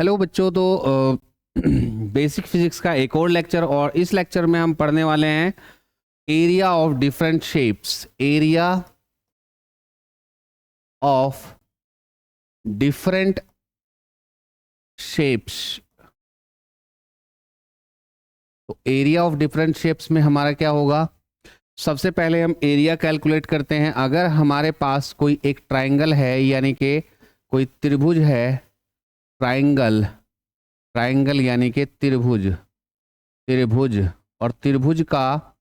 Hello बच्चों, तो basic physics का एक और लेक्चर, और इस लेक्चर में हम पढ़ने वाले हैं area of different shapes. Area of different shapes. तो एरिया ऑफ डिफरेंट शेप्स में हमारा क्या होगा? सबसे पहले हम एरिया कैलकुलेट करते हैं। अगर हमारे पास कोई एक ट्राइंगल है, यानी कि कोई त्रिभुज है, ट्राइंगल, ट्राइंगल यानी कि त्रिभुज, त्रिभुज, और त्रिभुज का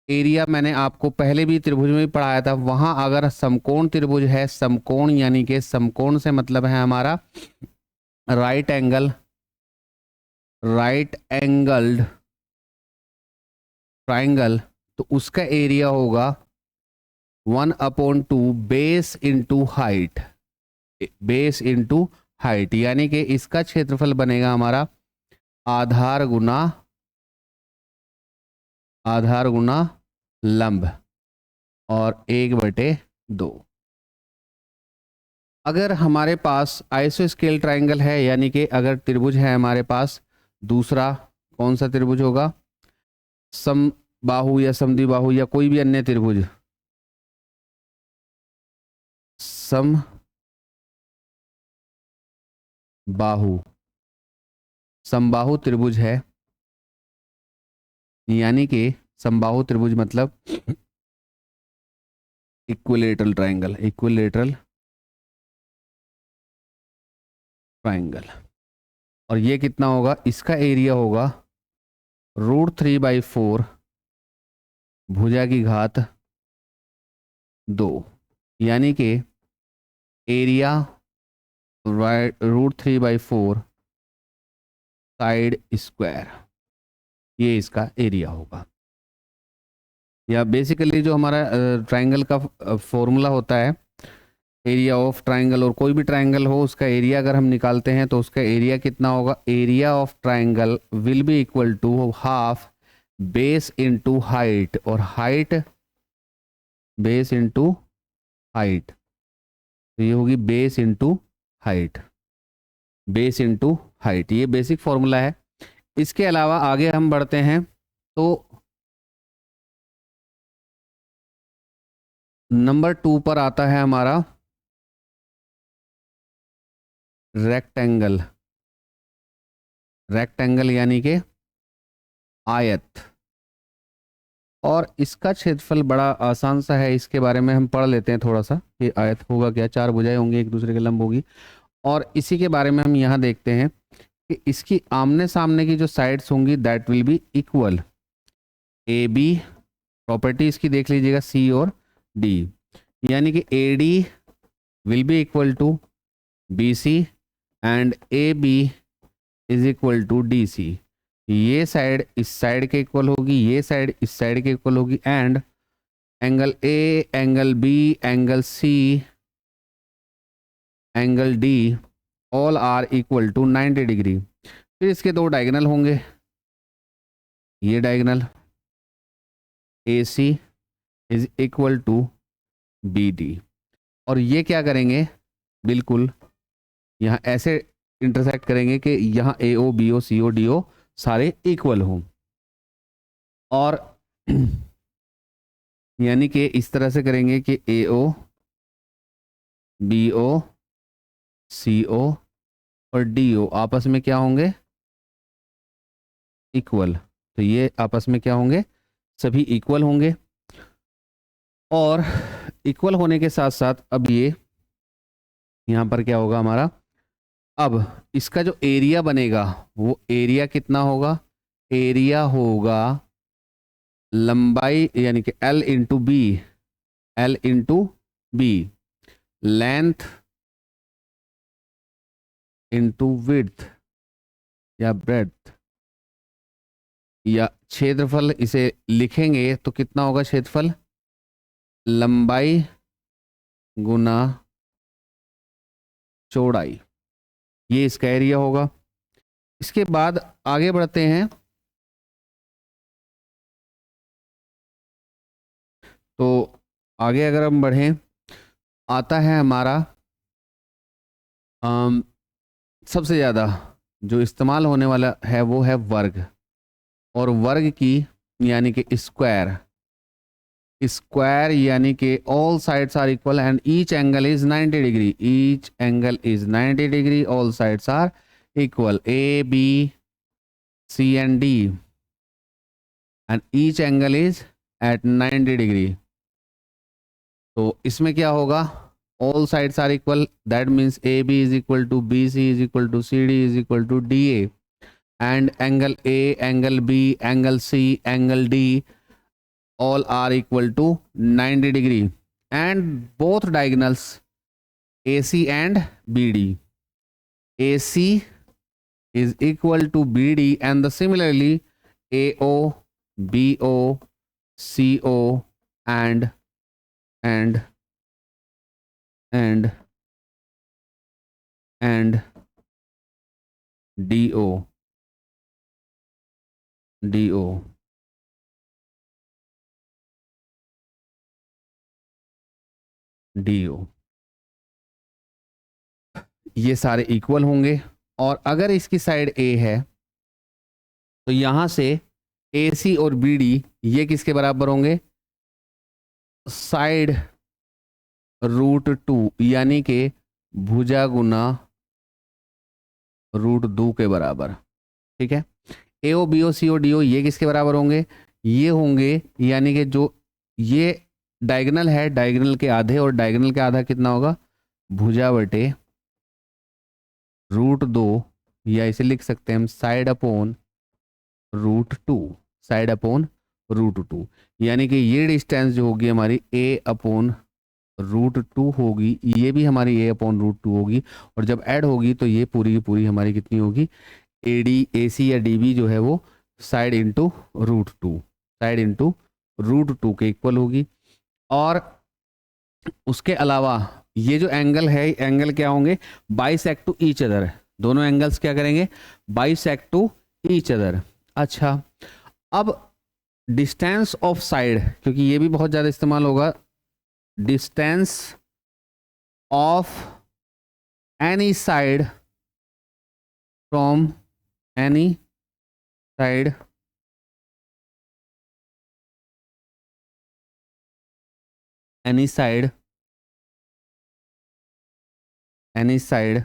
एरिया मैंने आपको पहले भी त्रिभुज में भी पढ़ाया था। वहां अगर समकोण त्रिभुज है, समकोण यानी कि समकोण से मतलब है हमारा right angle, right angled triangle, तो उसका एरिया होगा 1/2 base into height, base into height, यानी कि इसका क्षेत्रफल बनेगा हमारा आधार गुना लंब, और 1/2। अगर हमारे पास आइसोस्केल ट्राइंगल है, यानी कि अगर त्रिभुज है हमारे पास, दूसरा कौन सा त्रिभुज होगा? समबाहु या समद्विबाहु या कोई भी अन्य त्रिभुज, समबाहु त्रिभुज है, यानी कि समबाहु त्रिभुज मतलब इक्विलेटरल ट्राइंगल, इक्विलेटरल ट्राइंगल। और ये कितना होगा? इसका एरिया होगा √3/4 भुजा की घात 2, यानी कि एरिया √3/4 साइड स्क्वायर, ये इसका एरिया होगा। या बेसिकली जो हमारा ट्राइंगल का फॉर्मूला होता है, एरिया ऑफ ट्राइंगल, और कोई भी ट्राइंगल हो उसका एरिया अगर हम निकालते हैं तो उसका एरिया कितना होगा? Area of triangle will be equal to half base into height, और हाइट बेस इंटू हाइट, तो ये होगी base into height, base into height. ये बेसिक फॉर्मूला है। इसके अलावा आगे हम बढ़ते हैं तो नंबर 2 पर आता है हमारा रेक्टेंगल, रेक्टेंगल यानी कि आयत, और इसका क्षेत्रफल बड़ा आसान सा है। इसके बारे में हम पढ़ लेते हैं थोड़ा सा कि आयत होगा क्या। 4 भुजाएं होंगी, एक दूसरे के लंब होगी, और इसी के बारे में हम यहाँ देखते हैं कि इसकी आमने सामने की जो साइड्स होंगी that will be equal. A B property इसकी देख लीजिएगा, सी और डी, यानी कि A D will be equal to B C and A B is equal to D C. ये साइड इस साइड के इक्वल होगी, ये साइड इस साइड के इक्वल होगी, and angle A, angle B, angle C, angle D all are equal to 90 degree. फिर इसके दो डायगोनल होंगे, ये diagonal A C is equal to B D, और ये क्या करेंगे? बिल्कुल यहाँ ऐसे इंटरसेक्ट करेंगे कि यहाँ ए ओ बी ओ सी ओ डी ओ सारे इक्वल हों, और यानी कि इस तरह से करेंगे कि ए ओ बी ओ सी ओ और डी ओ आपस में क्या होंगे? इक्वल। तो ये आपस में क्या होंगे? सभी इक्वल होंगे। और इक्वल होने के साथ साथ अब ये यहाँ पर क्या होगा हमारा? अब इसका जो एरिया बनेगा वो एरिया कितना होगा? एरिया होगा लंबाई यानी कि L into B, L into B, length into width या ब्रेड्थ, या क्षेत्रफल इसे लिखेंगे तो कितना होगा क्षेत्रफल? लंबाई गुना चौड़ाई, ये इसका एरिया होगा। इसके बाद आगे बढ़ते हैं तो आगे अगर हम बढ़ें, आता है हमारा सबसे ज़्यादा जो इस्तेमाल होने वाला है वो है वर्ग, और वर्ग की यानी कि स्क्वायर, स्क्वायर यानी कि all sides are equal and each angle is 90 degree, each angle is 90 degree, all sides are equal, A B C and D, and each angle is at 90 degree. तो इसमें क्या होगा, all sides are equal, that means A B is equal to B C is equal to C D is equal to D A, and angle A, angle B, angle C, angle D all are equal to 90 degree, and both diagonals AC and BD, AC is equal to BD, and the similarly AO, BO, CO and and and and DO, DO DO ये सारे equal होंगे। और अगर इसकी side A है तो यहां से AC और BD ये किसके बराबर होंगे, साइड √2 यानी कि भुजा गुना √2 के बराबर। ठीक है, AO BO CO DO ये किसके बराबर होंगे, ये होंगे यानी कि जो ये डायगोनल है, डायगोनल के आधे, और डायगोनल के आधा कितना होगा, भुजा बटे √2, या इसे लिख सकते हैं हम साइड अपॉन √2, साइड अपॉन √2, यानी कि ये डिस्टेंस जो होगी हमारी A अपॉन √2 होगी, ये भी हमारी A अपॉन √2 होगी, और जब ऐड होगी तो ये पूरी की पूरी हमारी कितनी होगी, AD AC या DB जो है वो साइड इंटू √2, साइड इंटू √2 के इक्वल होगी। और उसके अलावा ये जो एंगल है, एंगल क्या होंगे, बाइसेक्ट टू ईच अदर, दोनों एंगल्स क्या करेंगे, बाइसेक्ट टू ईच अदर। अच्छा, अब डिस्टेंस ऑफ साइड, क्योंकि ये भी बहुत ज़्यादा इस्तेमाल होगा, distance of any side from any side any side any side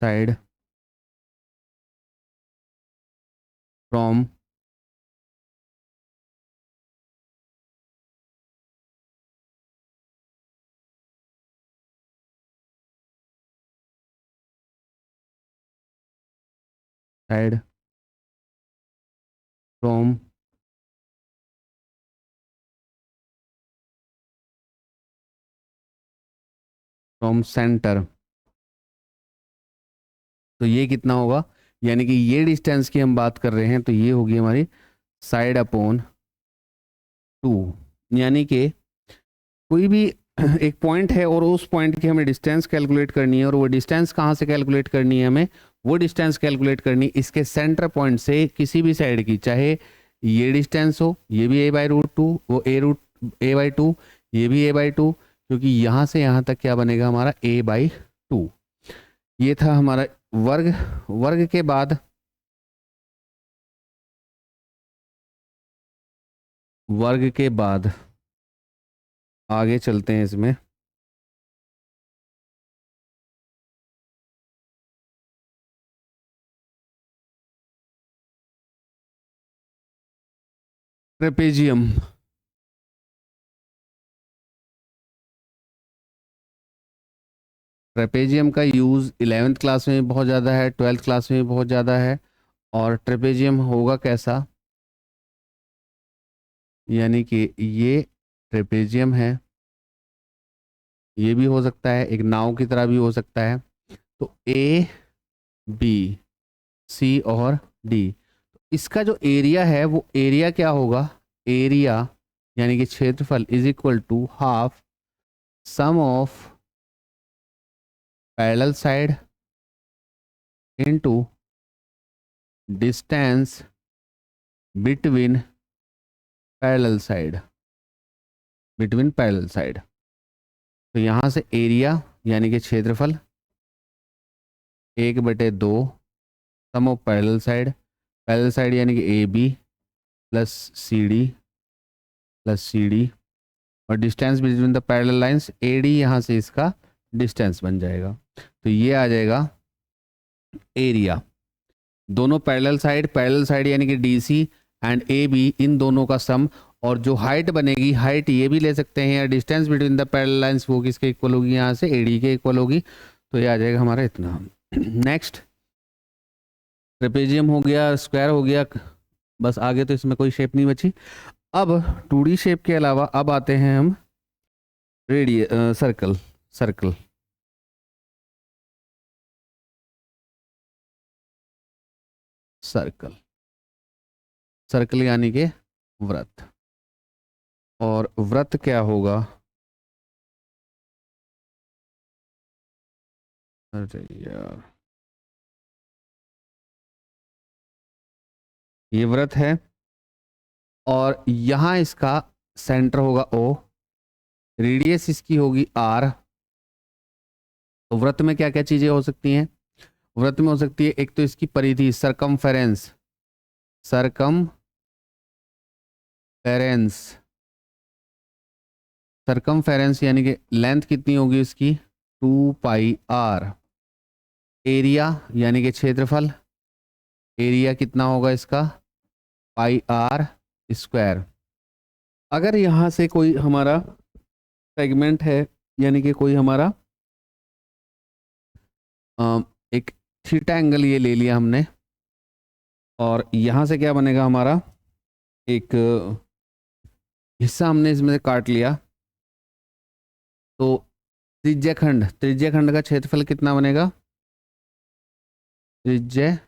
side from side from center। तो ये कितना होगा, यानी कि ये डिस्टेंस की हम बात कर रहे हैं तो ये होगी हमारी साइड अपॉन 2, यानी कि कोई भी एक पॉइंट है और उस पॉइंट की हमें डिस्टेंस कैलकुलेट करनी है, और वो डिस्टेंस कहाँ से कैलकुलेट करनी है, हमें वो डिस्टेंस कैलकुलेट करनी इसके सेंटर पॉइंट से किसी भी साइड की, चाहे ये डिस्टेंस हो, ये भी A/√2, वो A/2, ये भी A/2, क्योंकि यहाँ से यहाँ तक क्या बनेगा हमारा A/2। ये था हमारा वर्ग। वर्ग के बाद आगे चलते हैं इसमें। ट्रेपेजियम, ट्रेपेजियम का यूज़ 11th क्लास में बहुत ज़्यादा है, 12th क्लास में बहुत ज़्यादा है। और ट्रेपेजियम होगा कैसा, यानी कि ये ट्रेपेजियम है, ये भी हो सकता है, एक नाव की तरह भी हो सकता है। तो A, B, C और D, इसका जो एरिया है वो एरिया क्या होगा, एरिया यानी कि क्षेत्रफल is equal to half sum of parallel side into distance between parallel side, तो यहाँ से एरिया यानी कि क्षेत्रफल 1/2 सम ऑफ पैरेलल साइड यानी कि a b plus c d और distance between the parallel lines a d, यहाँ से इसका डिस्टेंस बन जाएगा। तो ये आ जाएगा एरिया। दोनों पैरेलल साइड यानी कि d c and A b, इन दोनों का सम, और जो हाइट बनेगी, हाइट ये भी ले सकते हैं, या distance between the parallel lines, वो किसके इक्वल होगी, यहाँ से एडी के इक्वल होगी। तो ये आ जाएगा हमारा इतना। नेक्स्ट ट्रेपेजियम हो गया, स्क्वायर हो गया, बस आगे तो इसमें कोई शेप नहीं बची। अब 2D शेप के अलावा अब आते हैं हम सर्कल। सर्कल यानी कि वृत्त। और वृत्त क्या होगा, अरे यार, ये वृत्त है और यहाँ इसका सेंटर होगा O, रेडियस इसकी होगी R। तो वृत्त में क्या क्या चीजें हो सकती हैं, वृत्त में हो सकती है एक तो इसकी परिधि, सरकमफेरेंस यानी कि लेंथ कितनी होगी इसकी, 2πr। एरिया यानी कि क्षेत्रफल, एरिया कितना होगा इसका, πr²। अगर यहाँ से कोई हमारा सेगमेंट है, यानी कि कोई हमारा एक थीटा एंगल ये ले लिया हमने, और यहाँ से क्या बनेगा हमारा, एक हिस्सा हमने इसमें से काट लिया, तो त्रिज्यखंड का क्षेत्रफल कितना बनेगा, त्रिज्यखंड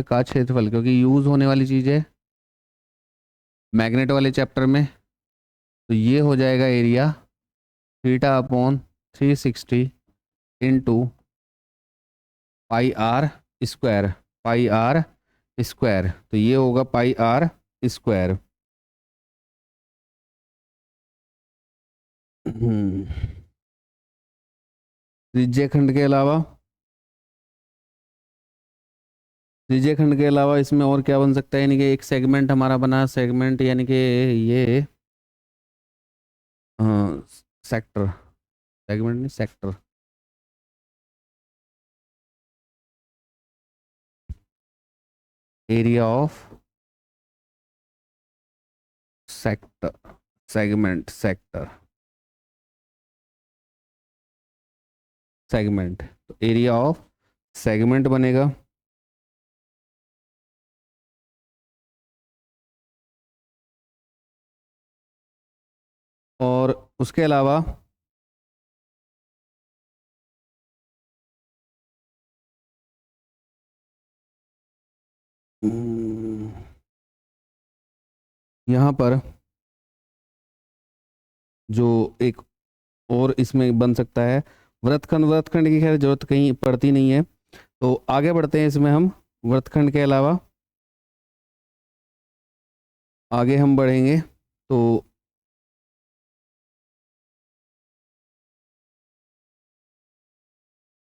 का क्षेत्रफल, क्योंकि यूज होने वाली चीज है मैग्नेट वाले चैप्टर में, तो ये हो जाएगा एरिया θ/360 इंटू πr², तो ये होगा πr²। त्रिज्यखंड के अलावा इसमें और क्या बन सकता है, यानी कि एक सेगमेंट हमारा बना, सेगमेंट यानी कि ये सेक्टर, सेगमेंट नहीं sector, area of sector, segment, तो एरिया ऑफ सेगमेंट बनेगा। और उसके अलावा यहाँ पर जो एक और इसमें बन सकता है वृत्तखंड की खैर जरूरत कहीं पड़ती नहीं है, तो आगे बढ़ते हैं इसमें हम। वृत्तखंड के अलावा आगे हम बढ़ेंगे तो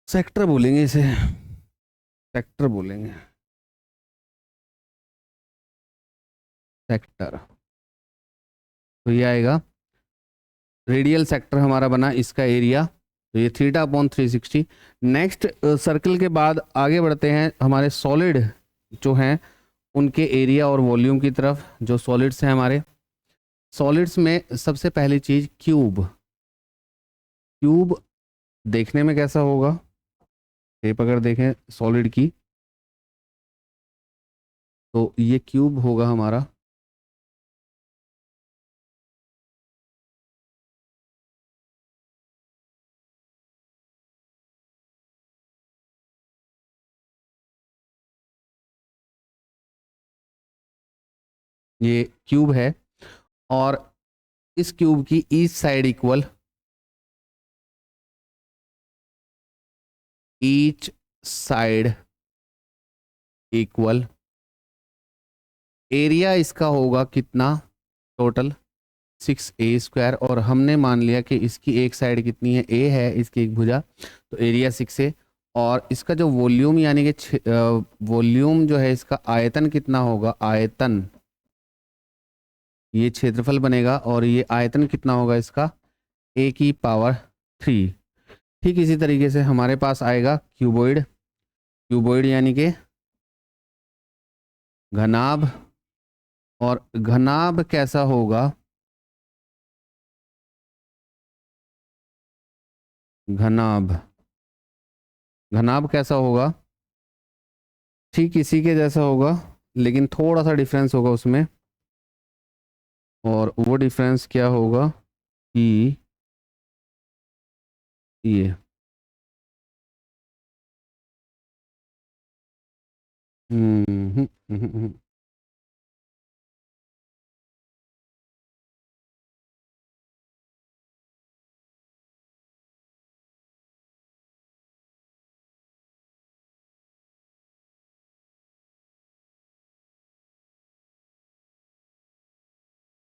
सेक्टर बोलेंगे इसे, सेक्टर बोलेंगे, सेक्टर। तो ये आएगा रेडियल सेक्टर हमारा बना, इसका एरिया, तो ये θ/360। नेक्स्ट सर्कल के बाद आगे बढ़ते हैं हमारे सॉलिड जो हैं उनके एरिया और वॉल्यूम की तरफ। जो सॉलिड्स हैं हमारे, सॉलिड्स में सबसे पहली चीज क्यूब देखने में कैसा होगा, शेप अगर देखें सॉलिड की तो ये क्यूब होगा हमारा, ये क्यूब है, और इस क्यूब की ईच साइड इक्वल, एरिया इसका होगा कितना टोटल, 6a², और हमने मान लिया कि इसकी एक साइड कितनी है, a है इसकी एक भुजा, तो एरिया 6a। और इसका जो वॉल्यूम यानी कि वॉल्यूम जो है इसका आयतन कितना होगा, आयतन, ये क्षेत्रफल बनेगा और ये आयतन कितना होगा इसका, a⁻3। ठीक इसी तरीके से हमारे पास आएगा क्यूबॉइड। क्यूबॉइड यानी कि घनाभ, और घनाभ कैसा होगा, घनाभ, घनाभ कैसा होगा, ठीक इसी के जैसा होगा, लेकिन थोड़ा सा डिफरेंस होगा उसमें। और वो डिफरेंस क्या होगा कि ये हम्म।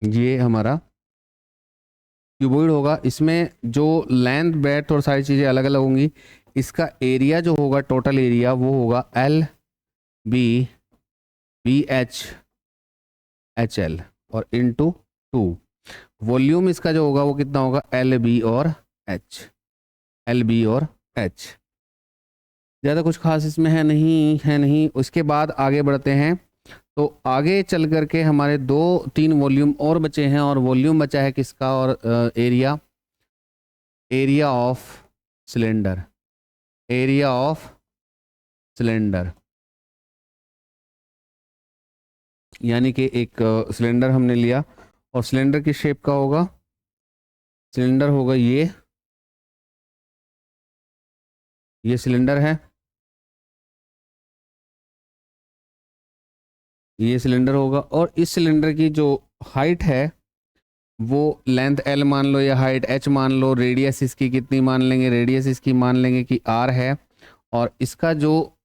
ये हमारा क्यूबॉइड होगा। इसमें जो लेंथ, ब्रेड्थ और सारी चीज़ें अलग अलग होंगी। इसका एरिया जो होगा, टोटल एरिया, वो होगा LBH और इंटू 2। वॉल्यूम इसका जो होगा वो कितना होगा, LB और H। ज़्यादा कुछ खास इसमें है नहीं। उसके बाद आगे बढ़ते हैं। तो आगे चल करके हमारे 2-3 वॉल्यूम और बचे हैं, और वॉल्यूम बचा है किसका, और area, area of cylinder, area of cylinder. यानी कि एक सिलेंडर हमने लिया, और सिलेंडर की शेप का होगा, सिलेंडर होगा ये सिलेंडर है, ये सिलेंडर होगा। और इस सिलेंडर की जो हाइट है वो लेंथ L मान लो या हाइट H मान लो, रेडियस इसकी कितनी मान लेंगे, रेडियस इसकी मान लेंगे कि R है। और इसका जो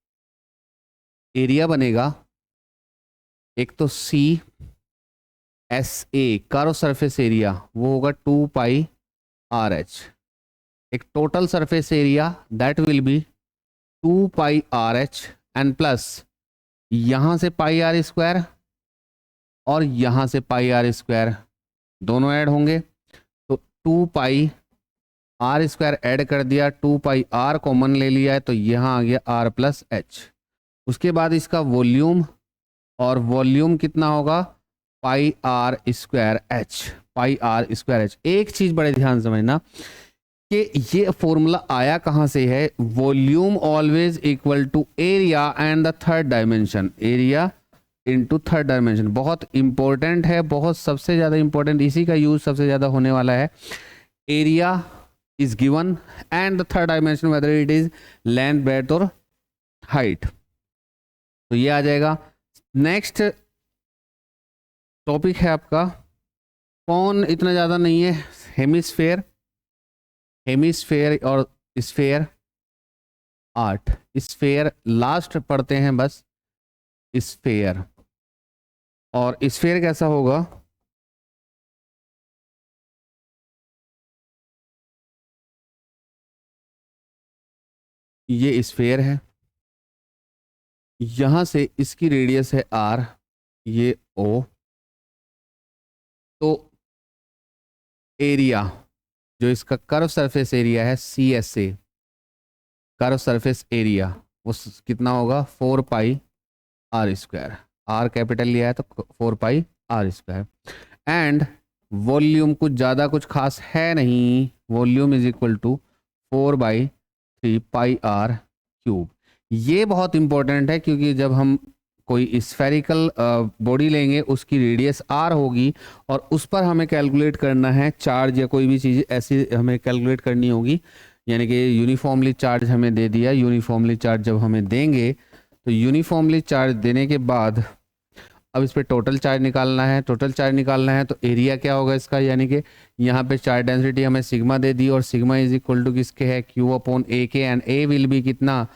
एरिया बनेगा, एक तो CSA कर्व सरफेस एरिया, वो होगा 2πRH। एक total surface area that will B 2πRH, and plus यहाँ से πr² और यहाँ से πr², दोनों ऐड होंगे, तो 2πr² ऐड कर दिया, 2πr कॉमन ले लिया है, तो यहाँ आ गया R+H। उसके बाद इसका वॉल्यूम, और वॉल्यूम कितना होगा, πr²H, πr²H। एक चीज बड़े ध्यान समझना कि ये फॉर्मूला आया कहाँ से है, volume always equal to area and the third dimension, area into third dimension. बहुत इंपॉर्टेंट है, बहुत सबसे ज़्यादा इंपॉर्टेंट, इसी का यूज सबसे ज़्यादा होने वाला है। Area is given and the third dimension whether it is length, breadth और हाइट, तो ये आ जाएगा। नेक्स्ट टॉपिक है आपका, कौन इतना ज़्यादा नहीं है, हेमिस्फेयर, हेमिस्फेयर और स्फेयर 8। स्फेयर लास्ट पढ़ते हैं बस, स्फेयर। और स्फेयर कैसा होगा, ये स्फेयर है, यहां से इसकी रेडियस है R, ये O, तो एरिया जो इसका कर्व सरफेस एरिया है CSA, कर्व सरफेस एरिया, वो कितना होगा 4πr²। R कैपिटल लिया है तो 4πr²। एंड वॉल्यूम कुछ ज़्यादा कुछ खास है नहीं, volume is equal to 4/3πr³। ये बहुत इंपॉर्टेंट है, क्योंकि जब हम कोई स्फेरिकल बॉडी लेंगे उसकी रेडियस R होगी, और उस पर हमें कैलकुलेट करना है चार्ज या कोई भी चीज़ ऐसी हमें कैलकुलेट करनी होगी। यानी कि यूनिफॉर्मली चार्ज हमें दे दिया, यूनिफॉर्मली चार्ज जब हमें देंगे तो यूनिफॉर्मली चार्ज देने के बाद अब इस पर टोटल चार्ज निकालना है, टोटल चार्ज निकालना है, तो एरिया क्या होगा इसका, यानी कि यहाँ पे चार्ज डेंसिटी हमें सिग्मा दे दी, और सिग्मा इज इक्वल टू किसके है, Q/A के, एंड A विल बी कितना,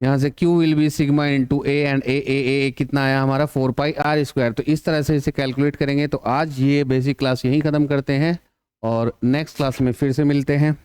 यहाँ से Q will be sigma into a and a कितना आया हमारा 4 पाई आर स्क्वायर। तो इस तरह से इसे कैलकुलेट करेंगे। तो आज ये बेसिक क्लास यहीं ख़त्म करते हैं और नेक्स्ट क्लास में फिर से मिलते हैं।